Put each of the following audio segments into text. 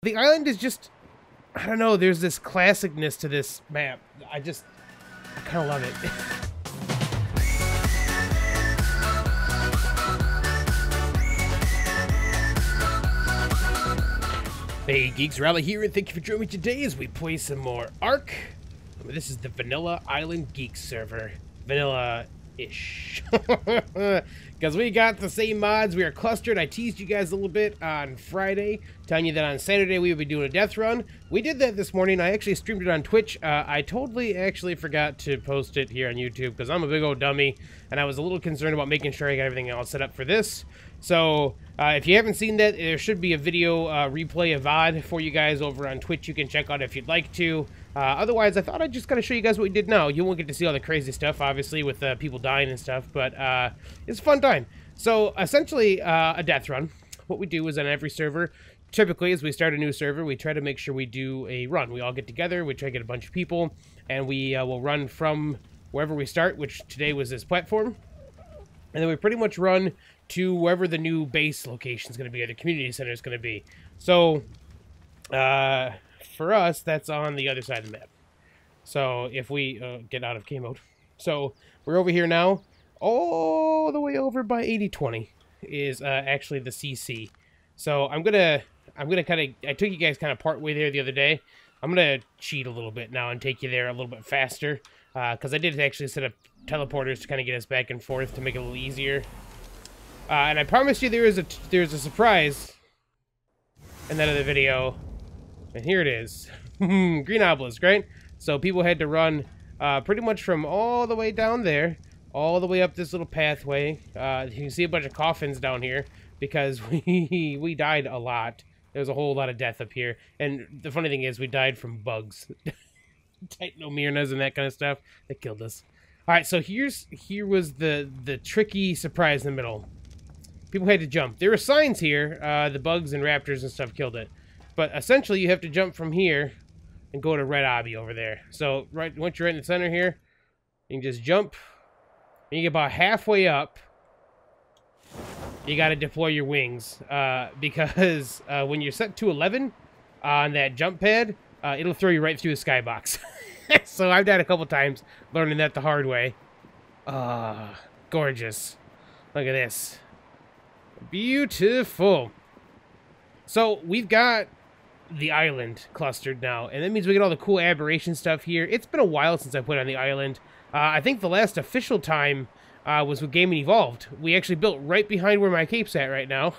The island is just, I don't know, there's this classicness to this map. I kind of love it. Hey Geeks, Arahli here, and thank you for joining me today as we play some more ARK. This is the Vanilla Island Geeks server. Vanilla-ish. Because we got the same mods, we are clustered. I teased you guys a little bit on Friday, telling you that on Saturday we would be doing a death run. We did that this morning. I actually streamed it on Twitch. I totally actually forgot to post it here on YouTube because I'm a big old dummy, and I was a little concerned about making sure I got everything all set up for this. So, if you haven't seen that, there should be a video replay of VOD for you guys over on Twitch you can check out if you'd like to. Otherwise, I thought I'd just kind of show you guys what we did now. You won't get to see all the crazy stuff, obviously, with people dying and stuff, but it's a fun time. So, essentially, a death run. What we do is on every server, typically, as we start a new server, we try to make sure we do a run. We all get together, we try to get a bunch of people, and we will run from wherever we start, which today was this platform. And then we pretty much run to wherever the new base location is going to be, or the community center is going to be. So, for us, that's on the other side of the map. So, if we get out of K mode. So, we're over here now. All the way over by 8020 is actually the CC. So, I'm gonna kind of, I took you guys kind of part way there the other day. I'm gonna cheat a little bit now and take you there a little bit faster. Because I did actually set up teleporters to kind of get us back and forth to make it a little easier. And I promised you there's a surprise in that other video. And here it is. Green obelisk, right? So people had to run pretty much from all the way down there, all the way up this little pathway. You can see a bunch of coffins down here because we died a lot. There was a whole lot of death up here. And the funny thing is we died from bugs. Titanomirnas and that kind of stuff that killed us. All right, so here was the tricky surprise in the middle. People had to jump. There were signs here. The bugs and raptors and stuff killed it, but essentially you have to jump from here and go to Red Obby over there. So once you're in the center here, you can just jump. And you get about halfway up. You got to deploy your wings because when you're set to 11 on that jump pad, it'll throw you right through the skybox. So I've died a couple times learning that the hard way. Gorgeous. Look at this. Beautiful. So we've got the island clustered now, and that means we get all the cool aberration stuff here. It's been a while since I put on the island. I think the last official time was with Gaming Evolved. We actually built right behind where my cape's at right now.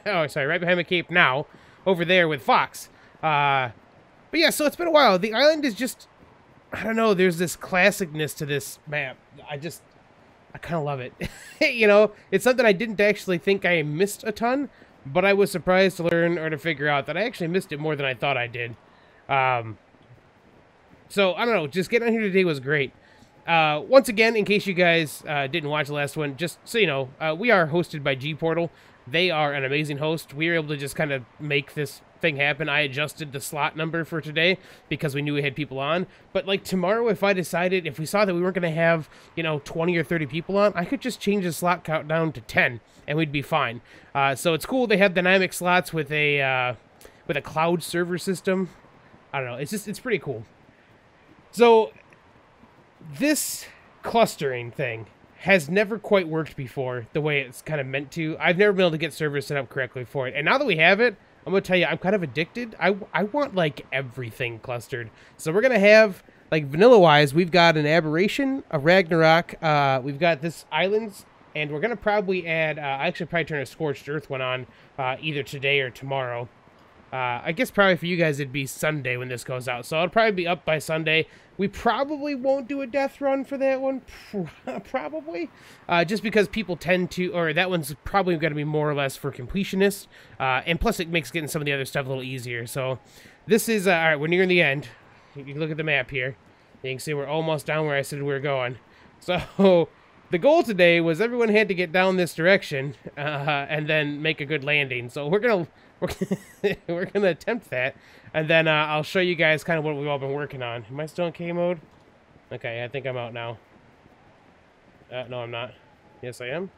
Oh, sorry, right behind my cape now, over there with Fox. But yeah, so it's been a while. The island is just, I don't know, there's this classicness to this map. I kind of love it. You know, it's something I didn't actually think I missed a ton, but I was surprised to learn or to figure out that I actually missed it more than I thought I did. So, I don't know, just getting on here today was great. Once again, in case you guys didn't watch the last one, just so you know, we are hosted by G-Portal. They are an amazing host. We were able to just kind of make this thing happen. I adjusted the slot number for today because we knew we had people on. But like tomorrow, if I decided, if we saw that we weren't going to have, you know, 20 or 30 people on, I could just change the slot count down to 10 and we'd be fine. So it's cool. They have dynamic slots with a cloud server system. I don't know. It's pretty cool. So this clustering thing has never quite worked before the way it's kind of meant to. I've never been able to get servers set up correctly for it. And now that we have it, I'm going to tell you, I'm kind of addicted. I want, like, everything clustered. So we're going to have, like, vanilla-wise, we've got an Aberration, a Ragnarok, we've got this Islands, and we're going to probably add, I actually probably turn a Scorched Earth one on either today or tomorrow. I guess probably for you guys it'd be Sunday when this goes out, so it'll probably be up by Sunday. We probably won't do a death run for that one, probably, just because people tend to, or that one's probably going to be more or less for completionists, and plus it makes getting some of the other stuff a little easier. So this is, all right, we're nearing the end. You can look at the map here. You can see we're almost down where I said we were going. So the goal today was everyone had to get down this direction and then make a good landing. So we're gonna attempt that, and then I'll show you guys kind of what we've all been working on. Am I still in K mode? Okay, I think I'm out now. No, I'm not. Yes, I am.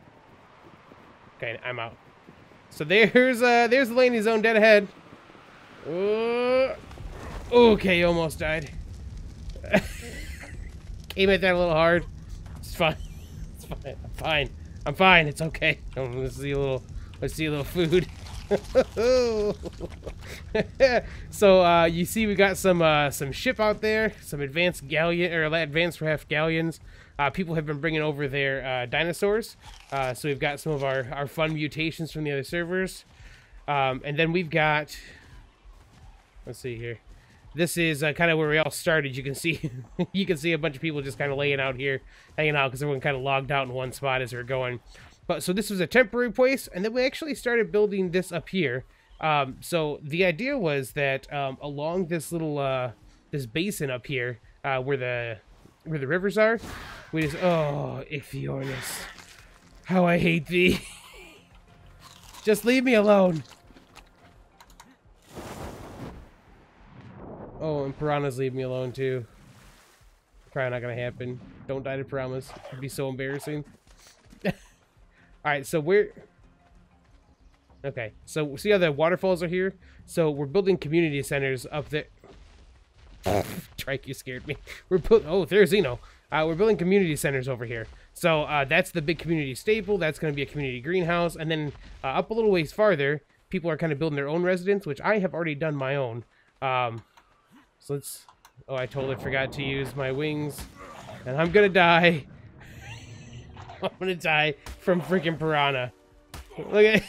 Okay, I'm out. So there's the landing zone dead ahead. Okay, almost died. Came at that a little hard. It's fine. It's fine. I'm fine. I'm fine. It's okay. Let's see a little food. So you see, we got some ship out there, some advanced galleon or advanced craft galleons. People have been bringing over their dinosaurs. So we've got some of our fun mutations from the other servers, and then we've got. Let's see here. This is kind of where we all started. You can see, you can see a bunch of people just kind of laying out here, hanging out because everyone kind of logged out in one spot as we were going. But so this was a temporary place, and then we actually started building this up here. So the idea was that along this little this basin up here, where the rivers are, we just Ephiornis, how I hate thee. Just leave me alone. Oh, and piranhas leave me alone too. Probably not gonna happen. Don't die to piranhas. It'd be so embarrassing. Alright, so we're... Okay, so see how the waterfalls are here? So we're building community centers up there. Trike, you scared me. Oh, there's Zeno. We're building community centers over here. So that's the big community staple. That's going to be a community greenhouse. And then up a little ways farther, people are kind of building their own residence, which I have already done my own. So let's... Oh, I totally forgot to use my wings. And I'm going to die. I'm gonna die from freaking piranha. Look at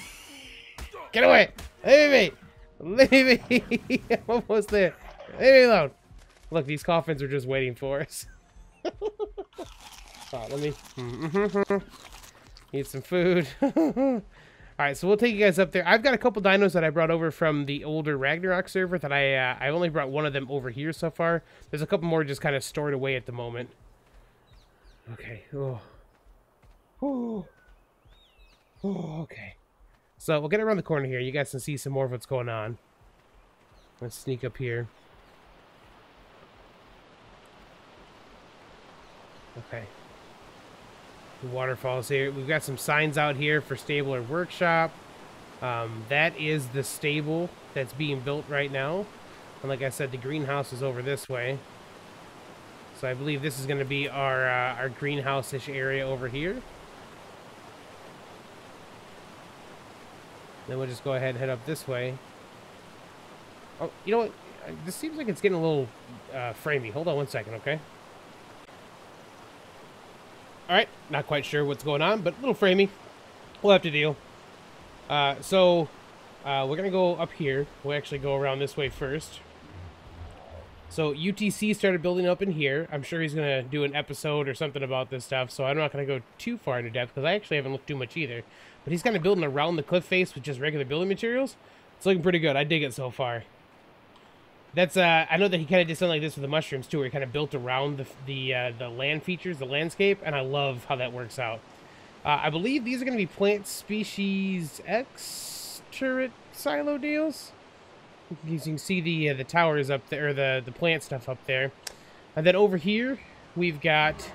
Get away! Leave me! Leave me! I'm almost there. Leave me alone. Look, these coffins are just waiting for us. Oh, let me eat some food. Alright, so we'll take you guys up there. I've got a couple dinos that I brought over from the older Ragnarok server that I only brought one of them over here so far. There's a couple more just kind of stored away at the moment. Okay. Oh. Oh, okay. So we'll get around the corner here. You guys can see some more of what's going on. Let's sneak up here. Okay. The waterfalls here. We've got some signs out here for stable or workshop. That is the stable that's being built right now. And like I said, the greenhouse is over this way. So I believe this is going to be our greenhouse-ish area over here. Then we'll just go ahead and head up this way. Oh, you know what? This seems like it's getting a little framey. Hold on one second, okay? Alright, not quite sure what's going on, but a little framey. We'll have to deal. So we're going to go up here. We'll actually go around this way first. So UTC started building up in here. I'm sure he's going to do an episode or something about this stuff, so I'm not going to go too far into depth, because I actually haven't looked too much either. But he's kind of building around the cliff face with just regular building materials. It's looking pretty good. I dig it so far. That's I know that he kind of did something like this with the mushrooms too, where he kind of built around the land features, the landscape, and I love how that works out. I believe these are going to be plant species X turret silo deals. You can see the towers up there, or the plant stuff up there. And then over here, we've got...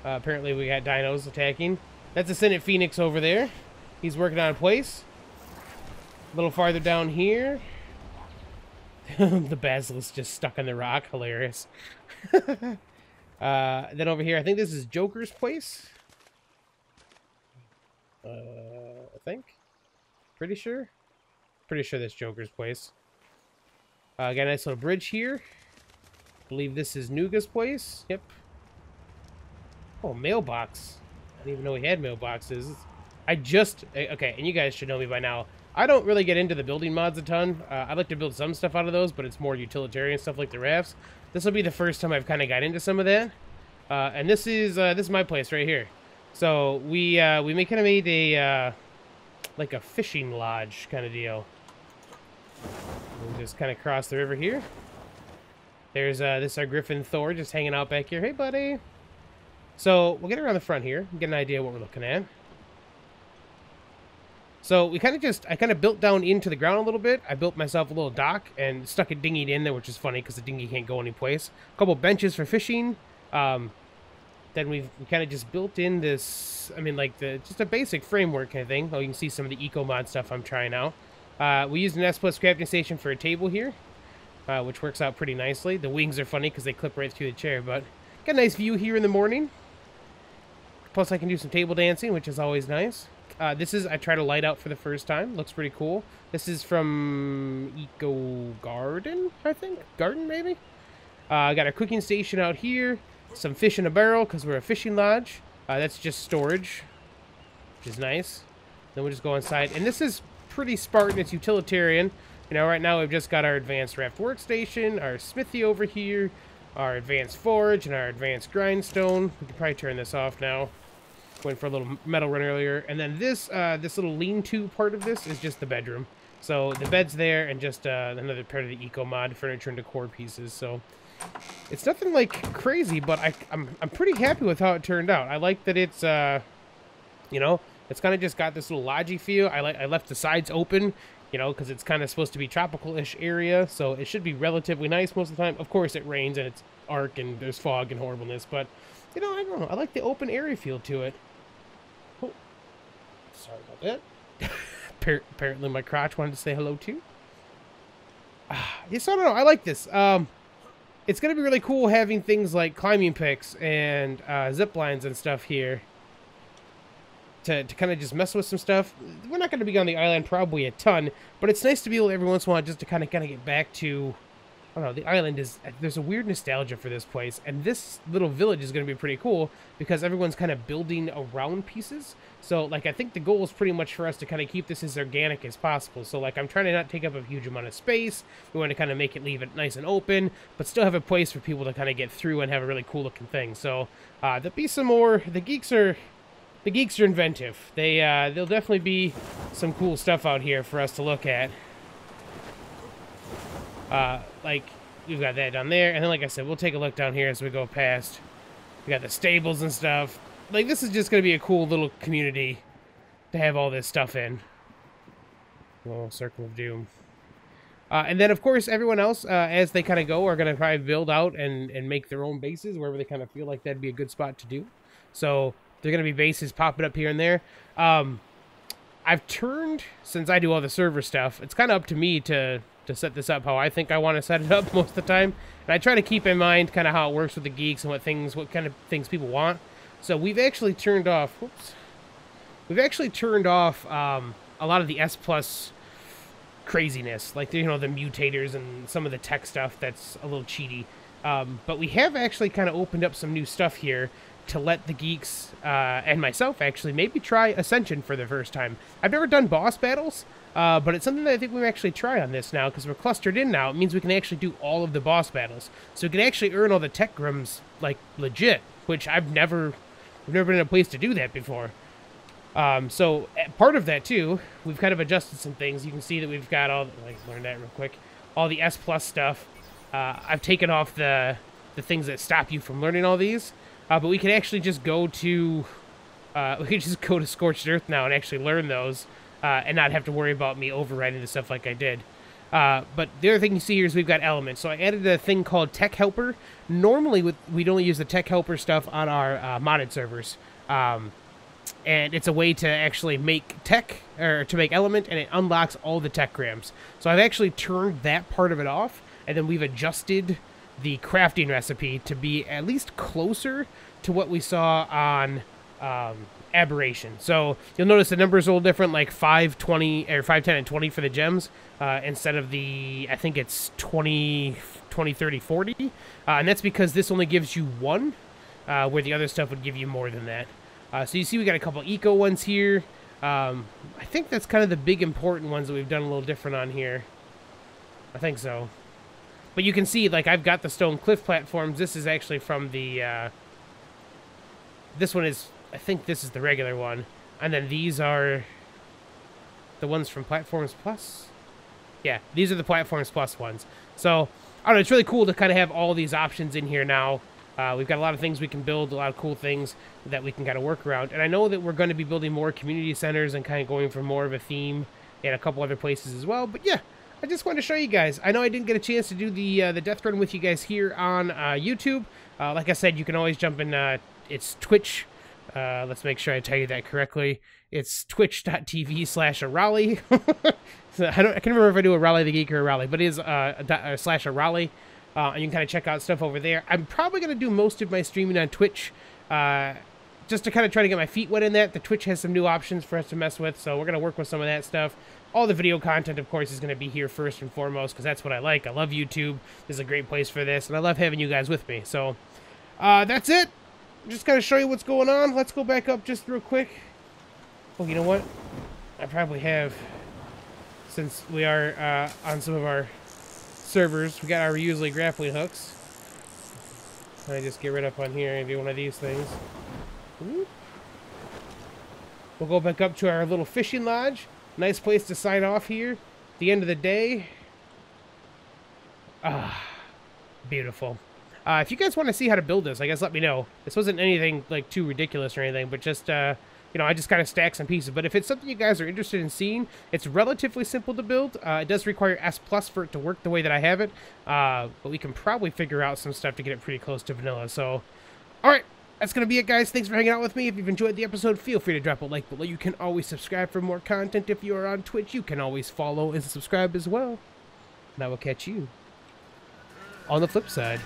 apparently we got dinos attacking. That's a Senate Phoenix over there. He's working on a place. A little farther down here. The basilisk just stuck in the rock. Hilarious. Then over here, I think this is Joker's place. I think. Pretty sure. Pretty sure that's Joker's place. Got a nice little bridge here. Believe this is Nuga's place. Yep. Oh, mailbox. I didn't even know we had mailboxes. Okay, and you guys should know me by now. I don't really get into the building mods a ton. I like to build some stuff out of those, but it's more utilitarian stuff like the rafts. This will be the first time I've kind of got into some of that. And this is my place right here. So we kind of made a like a fishing lodge kind of deal. We'll just kind of cross the river here. There's this our Griffin Thor just hanging out back here. Hey, buddy. So we'll get around the front here and get an idea of what we're looking at. So we kind of I kind of built down into the ground a little bit. I built myself a little dock and stuck a dinghy in there, which is funny because the dinghy can't go anyplace. A couple benches for fishing. Then we kind of just built in this, I mean, like just a basic framework kind of thing. Oh, you can see some of the eco mod stuff I'm trying out. We used an S Plus crafting station for a table here, which works out pretty nicely. The wings are funny because they clip right through the chair, but got a nice view here in the morning. Plus I can do some table dancing, which is always nice. This is, I try to light out for the first time. Looks pretty cool. This is from Eco Garden, I think? Garden, maybe? Got our cooking station out here. Some fish in a barrel, because we're a fishing lodge. That's just storage, which is nice. Then we'll just go inside. And this is pretty Spartan. It's utilitarian. You know, right now we've just got our advanced raft workstation, our smithy over here, our advanced forge, and our advanced grindstone. We can probably turn this off now. Went for a little metal run earlier. And then this this little lean-to part of this is just the bedroom. So the bed's there, and just another part of the eco mod furniture and decor pieces. So it's nothing like crazy, but I'm pretty happy with how it turned out. I like that it's you know, it's kind of just got this little lodgy feel. I left the sides open, you know, because it's kind of supposed to be tropical-ish area, so it should be relatively nice most of the time. Of course, it rains and it's ARK and there's fog and horribleness, but you know, I don't know. I like the open area feel to it. Oh, sorry about that. Apparently, my crotch wanted to say hello too. Yes, I don't know. I like this. It's going to be really cool having things like climbing picks and zip lines and stuff here to kind of just mess with some stuff. We're not going to be on the island probably a ton, but it's nice to be able every once in a while just to kind of get back to, I don't know, the island is, there's a weird nostalgia for this place, and this little village is going to be pretty cool because everyone's kind of building around pieces. So, like, I think the goal is pretty much for us to kind of keep this as organic as possible. So, like, I'm trying to not take up a huge amount of space. We want to kind of leave it nice and open, but still have a place for people to kind of get through and have a really cool looking thing. So, there'll be some more. The geeks are inventive. There'll definitely be some cool stuff out here for us to look at. Like, we've got that down there, and then, like I said, we'll take a look down here as we go past. We got the stables and stuff. Like, this is just going to be a cool little community to have all this stuff in. Little circle of doom. And then, of course, everyone else, as they kind of go, are going to probably build out and make their own bases wherever they kind of feel like that'd be a good spot to do. So, there are going to be bases popping up here and there. I've turned, since I do all the server stuff, it's kind of up to me to set this up how I think I want to set it up most of the time. And I try to keep in mind kind of how it works with the geeks and what kind of things people want. So we've actually turned off, we've actually turned off a lot of the S Plus craziness, like, you know, the mutators and some of the tech stuff that's a little cheaty. But we have actually kind of opened up some new stuff here to let the geeks and myself actually maybe try Ascension for the first time. I've never done boss battles, but it's something that I think we'll actually try on this now because we're clustered in now. It means we can actually do all of the boss battles. So we can actually earn all the tech grims, like, legit, which I've never been in a place to do that before. So part of that too, we've kind of adjusted some things. You can see that we've got all, like, learn that real quick, all the S Plus stuff. I've taken off the things that stop you from learning all these. But we can actually just go to Scorched Earth now and actually learn those, and not have to worry about me overriding the stuff like I did. But the other thing you see here is we've got elements. So I added a thing called Tech Helper. Normally, we'd only use the Tech Helper stuff on our modded servers. And it's a way to actually make tech, or to make element, and it unlocks all the tech grams. So I've actually turned that part of it off, and then we've adjusted the crafting recipe to be at least closer to what we saw on Aberration. So you'll notice the numbers are a little different, like 5, 20, or 5, 10, and 20 for the gems, instead of the, I think it's 20, 30, 40. And that's because this only gives you 1, where the other stuff would give you more than that. So you see we got a couple eco ones here. I think that's kind of the big important ones that we've done a little different on here. I think so. But you can see, like, I've got the stone cliff platforms. This is actually from the, this one is, I think this is the regular one. And then these are the ones from Platforms Plus. Yeah, these are the Platforms Plus ones. So, I don't know, it's really cool to kind of have all these options in here now. We've got a lot of things we can build, a lot of cool things that we can kind of work around. And I know that we're going to be building more community centers and kind of going for more of a theme in a couple other places as well. But yeah, I just wanted to show you guys. I know I didn't get a chance to do the death run with you guys here on YouTube. Like I said, you can always jump in. It's Twitch. Let's make sure I tell you that correctly. It's twitch.tv/Arahli. So I can't remember if I do Arahli the Geek or Arahli, but it is /Arahli. And you can kind of check out stuff over there. I'm probably going to do most of my streaming on Twitch, just to kind of try to get my feet wet in that. The Twitch has some new options for us to mess with, so we're going to work with some of that stuff. All the video content, of course, is going to be here first and foremost, because that's what I like. I love YouTube. This is a great place for this, and I love having you guys with me. So, that's it. I'm just going to show you what's going on. Let's go back up just real quick. Oh, you know what? I probably have, since we are on some of our servers, we got our reusable grappling hooks. Let me just get right up on here and do one of these things. Ooh. We'll go back up to our little fishing lodge. Nice place to sign off here. At the end of the day. Ah, beautiful. If you guys want to see how to build this, I guess let me know. This wasn't anything like too ridiculous or anything, but just you know, I just kind of stacked some pieces. But if it's something you guys are interested in seeing, it's relatively simple to build. It does require S+ for it to work the way that I have it. But we can probably figure out some stuff to get it pretty close to vanilla. So, alright, that's going to be it, guys. Thanks for hanging out with me. If you've enjoyed the episode, feel free to drop a like below. You can always subscribe for more content. If you are on Twitch, you can always follow and subscribe as well. And I will catch you on the flip side.